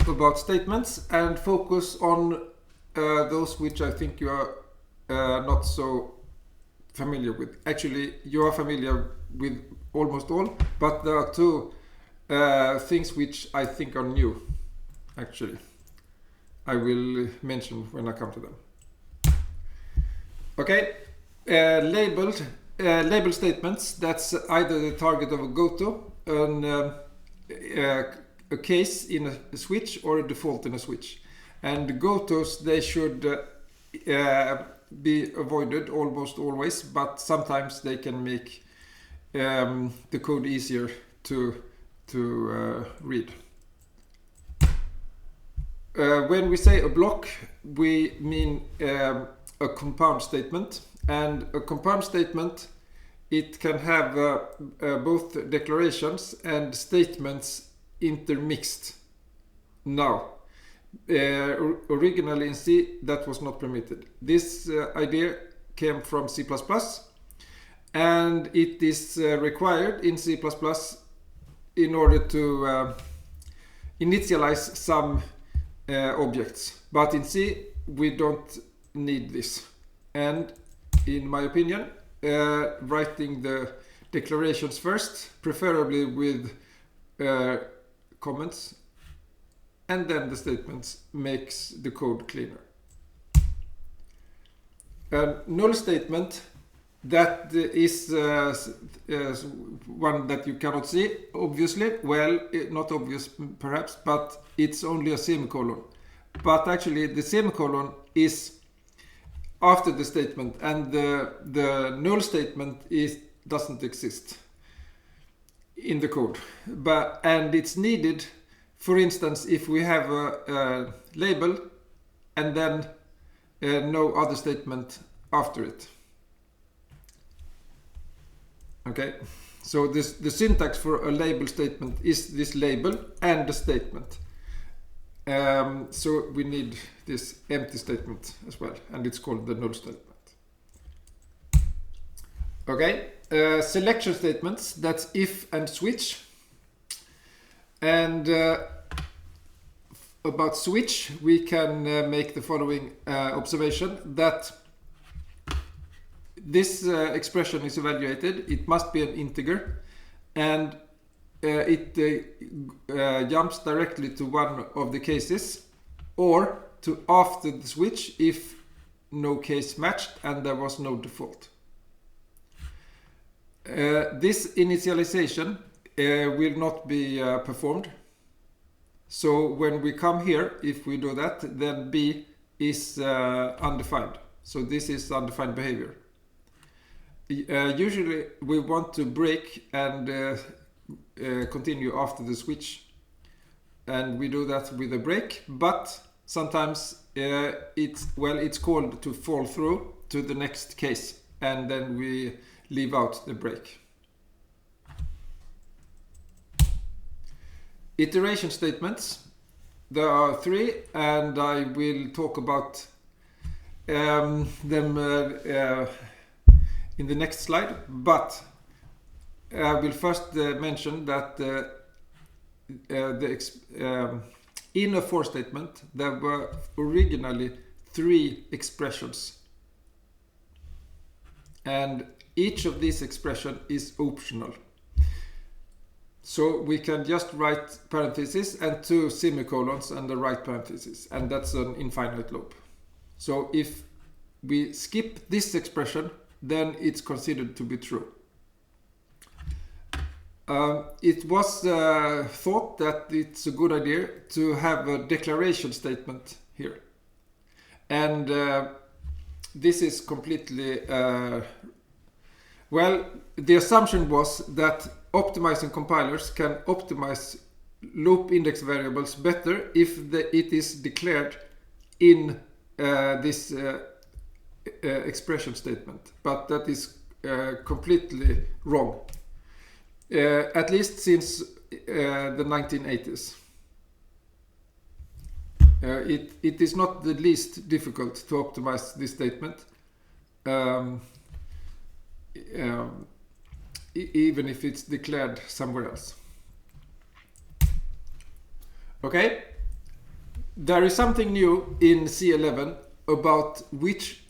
about statements and focus on those which I think you are not so familiar with. Actually, you are familiar with almost all, but there are two things which I think are new, actually. I will mention when I come to them. Okay, label statements, that's either the target of a goto, a case in a switch, or a default in a switch. And gotos, they should be avoided almost always, but sometimes they can make the code easier to read. When we say a block, we mean a compound statement, and a compound statement, it can have both declarations and statements intermixed. Now, originally in C, that was not permitted. This idea came from C++, and it is required in C++ in order to initialize some objects. But in C, we don't need this. And in my opinion, writing the declarations first, preferably with comments, and then the statements, makes the code cleaner. A null statement, that is one that you cannot see, obviously. Well, not obvious perhaps, but it's only a semicolon. But actually the semicolon is after the statement, and the null statement doesn't exist in the code. And it's needed, for instance, if we have a label and then no other statement after it. Okay, so the syntax for a label statement is this label and the statement. So we need this empty statement as well, and it's called the null statement. Okay, selection statements, that's if and switch. And about switch, we can make the following observation, that this expression is evaluated. It must be an integer, and it jumps directly to one of the cases, or to after the switch if no case matched and there was no default. This initialization will not be performed. So when we come here, if we do that, then B is undefined. So this is undefined behavior. Usually we want to break and continue after the switch, and we do that with a break, but sometimes it's called to fall through to the next case, and then we leave out the break. Iteration statements, there are three, and I will talk about them in the next slide, but I will first mention that in a for statement there were originally 3 expressions, and each of these expressions is optional. So we can just write parentheses and 2 semicolons and the right parentheses, and that's an infinite loop. So if we skip this expression, then it's considered to be true. It was thought that it's a good idea to have a declaration statement here. And this is completely... well, the assumption was that optimizing compilers can optimize loop index variables better if it is declared in this expression statement. But that is completely wrong. At least since the 1980s. It is not the least difficult to optimize this statement, even if it's declared somewhere else. Okay, there is something new in C11 about which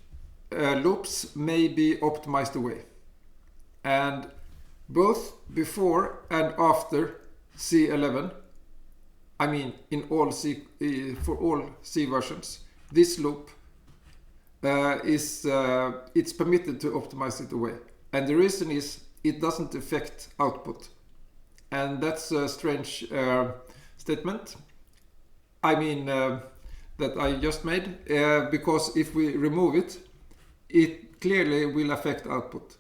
loops may be optimized away. And both before and after C11, I mean in all C, for all C versions, this loop it's permitted to optimize it away. And the reason is it doesn't affect output. And that's a strange statement. I mean that I just made, because if we remove it, it clearly will affect output.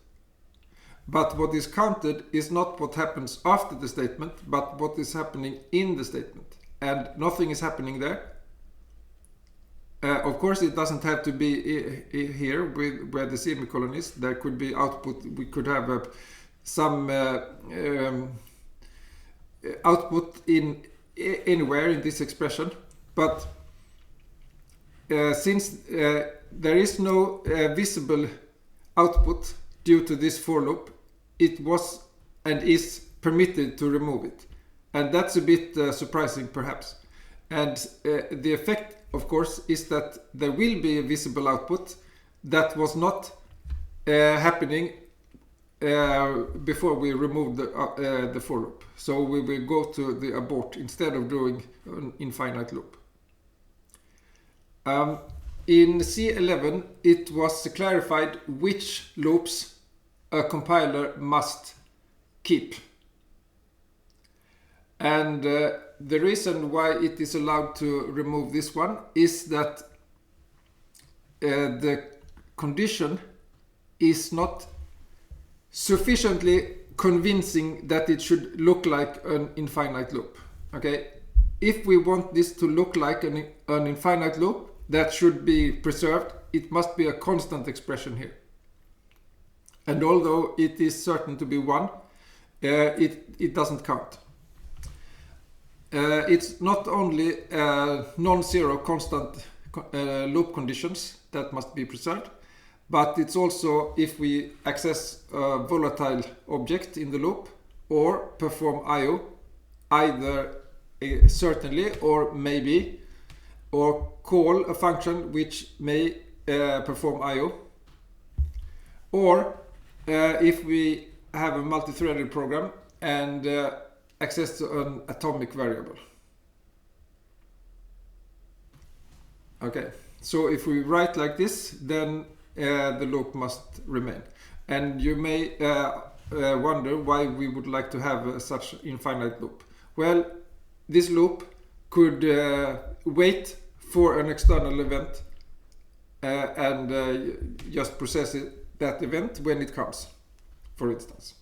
But what is counted is not what happens after the statement, but what is happening in the statement. And nothing is happening there. Of course, it doesn't have to be here where the semicolon is. There could be output. We could have some output in anywhere in this expression. But since there is no visible output due to this for loop, it was and is permitted to remove it. And that's a bit surprising perhaps. And the effect, of course, is that there will be a visible output that was not happening before we removed the for loop. So we will go to the abort instead of doing an infinite loop. In C11, it was clarified which loops a compiler must keep. And the reason why it is allowed to remove this one is that the condition is not sufficiently convincing that it should look like an infinite loop. Okay, if we want this to look like an infinite loop that should be preserved, it must be a constant expression here. And although it is certain to be 1, it doesn't count. It's not only non-zero constant loop conditions that must be preserved, but it's also if we access a volatile object in the loop or perform I/O, either certainly or maybe, or call a function which may perform I/O, or if we have a multi-threaded program and access to an atomic variable. Okay, so if we write like this, then the loop must remain. And you may wonder why we would like to have such infinite loop. Well, this loop could wait for an external event and just process that event when it comes, for instance.